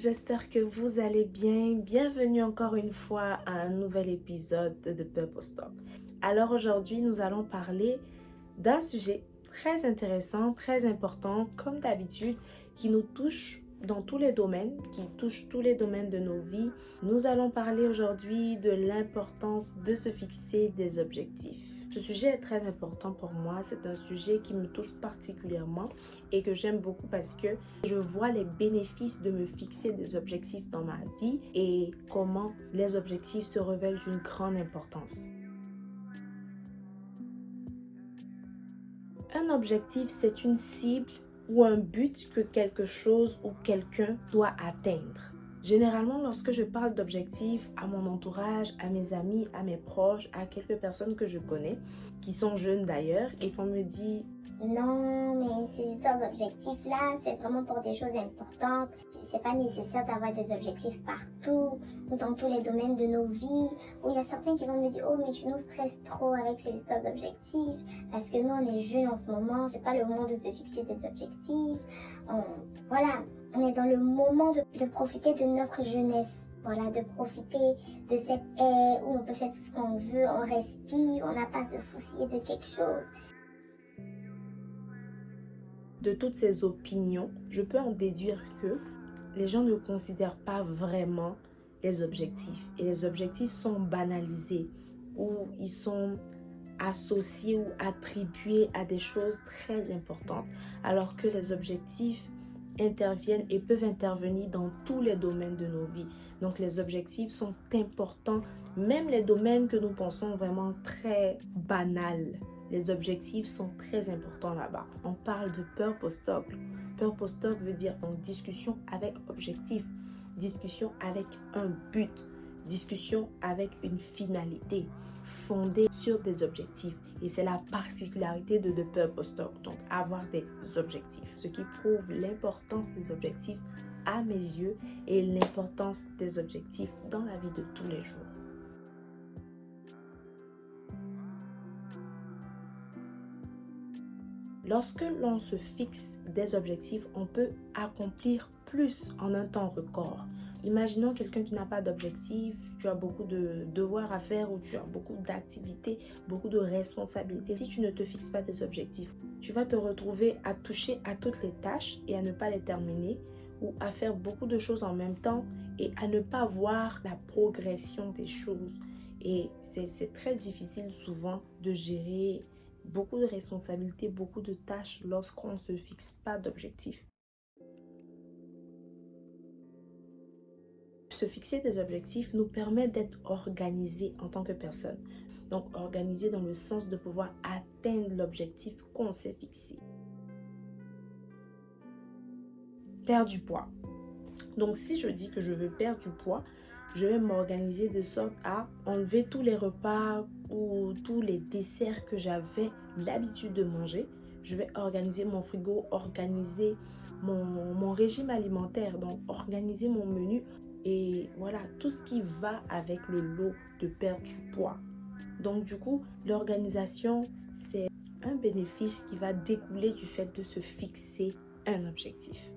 j'espère que vous allez bien. Bienvenue encore une fois à un nouvel épisode de Purpose Talk. Alors aujourd'hui, nous allons parler d'un sujet très intéressant, très important, comme d'habitude, qui nous touche dans tous les domaines, qui touche tous les domaines de nos vies. Nous allons parler aujourd'hui de l'importance de se fixer des objectifs. Ce sujet est très important pour moi, c'est un sujet qui me touche particulièrement et que j'aime beaucoup parce que je vois les bénéfices de me fixer des objectifs dans ma vie et comment les objectifs se révèlent d'une grande importance. Un objectif, c'est une cible ou un but que quelque chose ou quelqu'un doit atteindre. Généralement, lorsque je parle d'objectifs à mon entourage, à mes amis, à mes proches, à quelques personnes que je connais, qui sont jeunes d'ailleurs, et qu'on me dit non, mais ces histoires d'objectifs-là, c'est vraiment pour des choses importantes. C'est pas nécessaire d'avoir des objectifs partout ou dans tous les domaines de nos vies. Ou il y a certains qui vont me dire, oh, mais tu nous stresses trop avec ces histoires d'objectifs parce que nous, on est jeunes en ce moment, c'est pas le moment de se fixer des objectifs. On est dans le moment de profiter de notre jeunesse. Voilà, de profiter de cette ère où on peut faire tout ce qu'on veut, on respire, on n'a pas à se soucier de quelque chose. De toutes ces opinions, je peux en déduire que les gens ne considèrent pas vraiment les objectifs. Et les objectifs sont banalisés ou ils sont associés ou attribués à des choses très importantes. Alors que les objectifs interviennent et peuvent intervenir dans tous les domaines de nos vies. Donc les objectifs sont importants, même les domaines que nous pensons vraiment très banals. Les objectifs sont très importants là-bas. On parle de Purpose Talk. Purpose Talk veut dire donc discussion avec objectif, discussion avec un but, discussion avec une finalité fondée sur des objectifs. Et c'est la particularité de Purpose Talk, donc avoir des objectifs. Ce qui prouve l'importance des objectifs à mes yeux et l'importance des objectifs dans la vie de tous les jours. Lorsque l'on se fixe des objectifs, on peut accomplir plus en un temps record. Imaginons quelqu'un qui n'a pas d'objectif, tu as beaucoup de devoirs à faire ou tu as beaucoup d'activités, beaucoup de responsabilités. Si tu ne te fixes pas des objectifs, tu vas te retrouver à toucher à toutes les tâches et à ne pas les terminer ou à faire beaucoup de choses en même temps et à ne pas voir la progression des choses. Et c'est très difficile souvent de gérer beaucoup de responsabilités, beaucoup de tâches lorsqu'on ne se fixe pas d'objectifs. Se fixer des objectifs nous permet d'être organisés en tant que personne. Donc organisés dans le sens de pouvoir atteindre l'objectif qu'on s'est fixé. Perdre du poids. Donc si je dis que je veux perdre du poids, je vais m'organiser de sorte à enlever tous les repas ou tous les desserts que j'avais l'habitude de manger. Je vais organiser mon frigo, organiser mon régime alimentaire, donc organiser mon menu et voilà, tout ce qui va avec le lot de perdre du poids. Donc du coup, l'organisation, c'est un bénéfice qui va découler du fait de se fixer un objectif.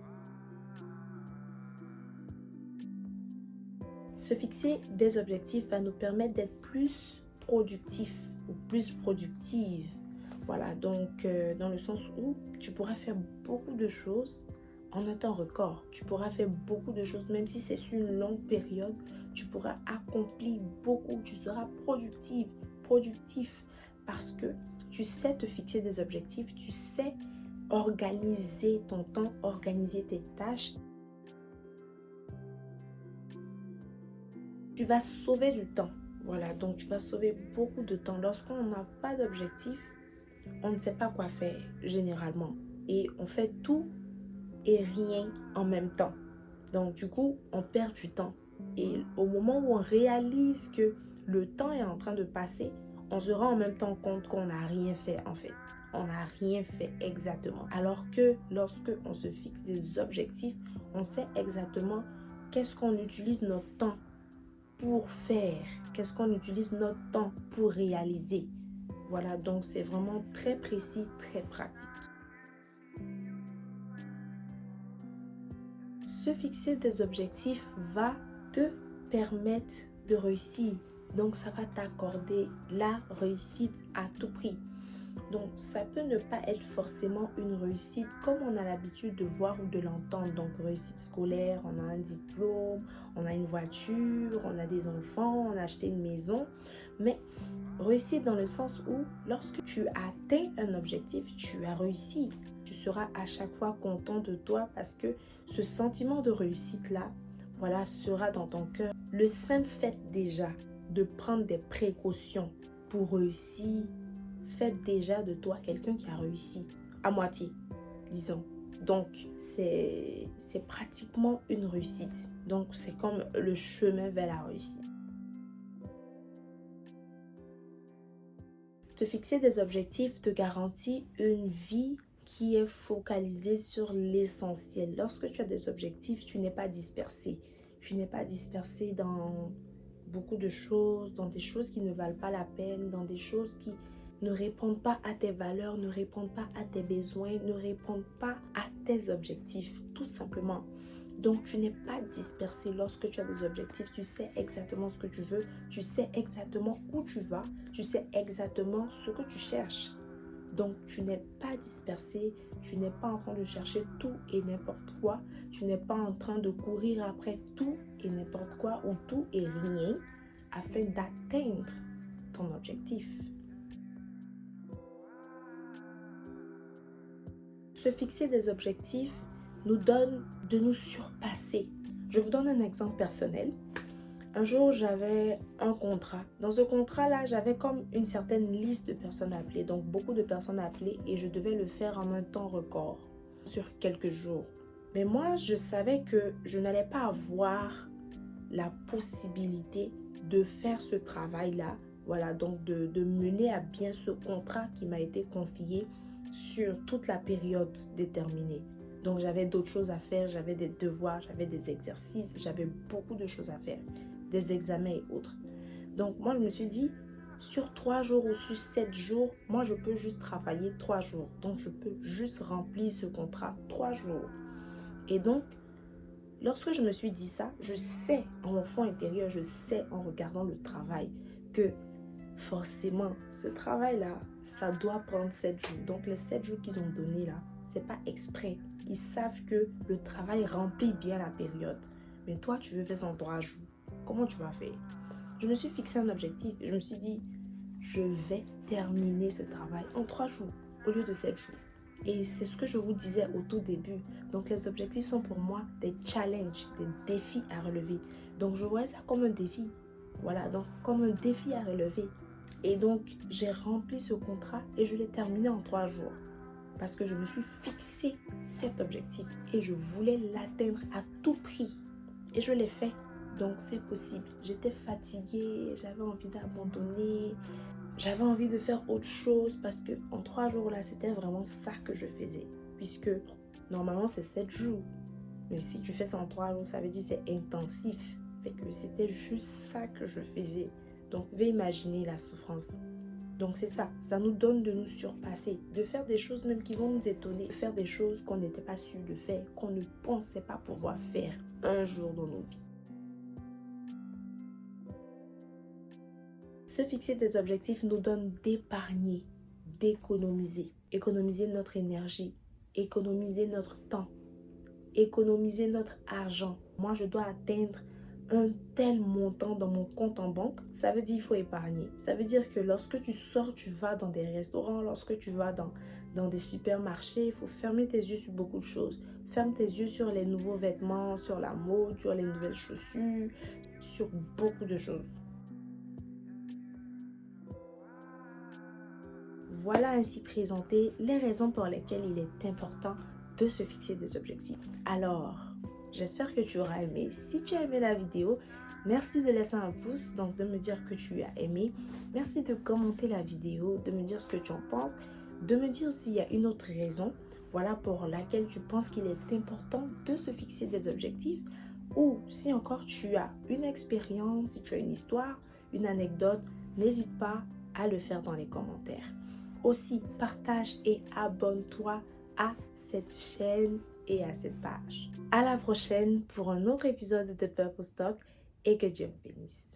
Se fixer des objectifs va nous permettre d'être plus productifs ou plus productive. Voilà, donc dans le sens où tu pourras faire beaucoup de choses en un temps record. Tu pourras faire beaucoup de choses, même si c'est sur une longue période, tu pourras accomplir beaucoup. Tu seras productif parce que tu sais te fixer des objectifs, tu sais organiser ton temps, organiser tes tâches. Tu vas sauver du temps. Voilà, donc tu vas sauver beaucoup de temps. Lorsqu'on n'a pas d'objectif, on ne sait pas quoi faire généralement. Et on fait tout et rien en même temps. Donc du coup, on perd du temps. Et au moment où on réalise que le temps est en train de passer, on se rend en même temps compte qu'on n'a rien fait en fait. On n'a rien fait exactement. Alors que lorsque on se fixe des objectifs, on sait exactement qu'est-ce qu'on utilise notre temps pour faire, qu'est-ce qu'on utilise notre temps pour réaliser. Voilà, donc c'est vraiment très précis, très pratique. Se fixer des objectifs va te permettre de réussir. Donc, ça va t'accorder la réussite à tout prix. Donc, ça peut ne pas être forcément une réussite comme on a l'habitude de voir ou de l'entendre. Donc, réussite scolaire, on a un diplôme, on a une voiture, on a des enfants, on a acheté une maison. Mais réussite dans le sens où lorsque tu atteins un objectif, tu as réussi. Tu seras à chaque fois content de toi parce que ce sentiment de réussite-là, voilà, sera dans ton cœur. Le simple fait déjà de prendre des précautions pour réussir, fait déjà de toi quelqu'un qui a réussi à moitié, disons. Donc, c'est pratiquement une réussite. Donc, c'est comme le chemin vers la réussite. Te fixer des objectifs te garantit une vie qui est focalisée sur l'essentiel. Lorsque tu as des objectifs, tu n'es pas dispersé. Tu n'es pas dispersé dans beaucoup de choses, dans des choses qui ne valent pas la peine, dans des choses qui ne répondent pas à tes valeurs, ne répondent pas à tes besoins, ne répondent pas à tes objectifs, tout simplement. Donc, tu n'es pas dispersé lorsque tu as des objectifs. Tu sais exactement ce que tu veux, tu sais exactement où tu vas, tu sais exactement ce que tu cherches. Donc, tu n'es pas dispersé, tu n'es pas en train de chercher tout et n'importe quoi. Tu n'es pas en train de courir après tout et n'importe quoi ou tout et rien afin d'atteindre ton objectif. Se fixer des objectifs nous donne de nous surpasser. Je vous donne un exemple personnel. Un jour, j'avais un contrat. Dans ce contrat-là, j'avais comme une certaine liste de personnes appelées. Donc, beaucoup de personnes appelées et je devais le faire en un temps record, sur quelques jours. Mais moi, je savais que je n'allais pas avoir la possibilité de faire ce travail-là. Voilà, donc de mener à bien ce contrat qui m'a été confié sur toute la période déterminée. Donc, j'avais d'autres choses à faire, j'avais des devoirs, j'avais des exercices, j'avais beaucoup de choses à faire, des examens et autres. Donc, moi, je me suis dit, sur 3 jours ou sur 7 jours, moi, je peux juste travailler 3 jours. Donc, je peux juste remplir ce contrat 3 jours. Et donc, lorsque je me suis dit ça, je sais en mon fond intérieur, je sais en regardant le travail que forcément, ce travail-là, ça doit prendre 7 jours. Donc, les 7 jours qu'ils ont donnés là, c'est pas exprès. Ils savent que le travail remplit bien la période. Mais toi, tu veux faire ça en 3 jours. Comment tu vas faire? Je me suis fixé un objectif. Je me suis dit, je vais terminer ce travail en 3 jours au lieu de 7 jours. Et c'est ce que je vous disais au tout début. Donc, les objectifs sont pour moi des challenges, des défis à relever. Donc, je voyais ça comme un défi. Voilà, donc comme un défi à relever. Et donc, j'ai rempli ce contrat et je l'ai terminé en 3 jours. Parce que je me suis fixé cet objectif et je voulais l'atteindre à tout prix. Et je l'ai fait. Donc, c'est possible. J'étais fatiguée, j'avais envie d'abandonner. J'avais envie de faire autre chose parce que en 3 jours là, c'était vraiment ça que je faisais. Puisque normalement, c'est 7 jours. Mais si tu fais ça en 3 jours, ça veut dire que c'est intensif. Fait que c'était juste ça que je faisais. Donc, vous pouvez imaginer la souffrance. Donc, c'est ça. Ça nous donne de nous surpasser, de faire des choses même qui vont nous étonner, de faire des choses qu'on n'était pas sûr de faire, qu'on ne pensait pas pouvoir faire un jour dans nos vies. Se fixer des objectifs nous donne d'épargner, d'économiser. Économiser notre énergie, économiser notre temps, économiser notre argent. Moi, je dois atteindre un tel montant dans mon compte en banque, ça veut dire qu'il faut épargner. Ça veut dire que lorsque tu sors, tu vas dans des restaurants, lorsque tu vas dans des supermarchés, il faut fermer tes yeux sur beaucoup de choses. Ferme tes yeux sur les nouveaux vêtements, sur la mode, sur les nouvelles chaussures, sur beaucoup de choses. Voilà ainsi présenté les raisons pour lesquelles il est important de se fixer des objectifs. Alors, j'espère que tu auras aimé. Si tu as aimé la vidéo, merci de laisser un pouce, donc de me dire que tu as aimé. Merci de commenter la vidéo, de me dire ce que tu en penses, de me dire s'il y a une autre raison, voilà, pour laquelle tu penses qu'il est important de se fixer des objectifs. Ou si encore tu as une expérience, si tu as une histoire, une anecdote, n'hésite pas à le faire dans les commentaires. Aussi, partage et abonne-toi à cette chaîne et à cette page. À la prochaine pour un autre épisode de Purpose Talk et que Dieu vous bénisse.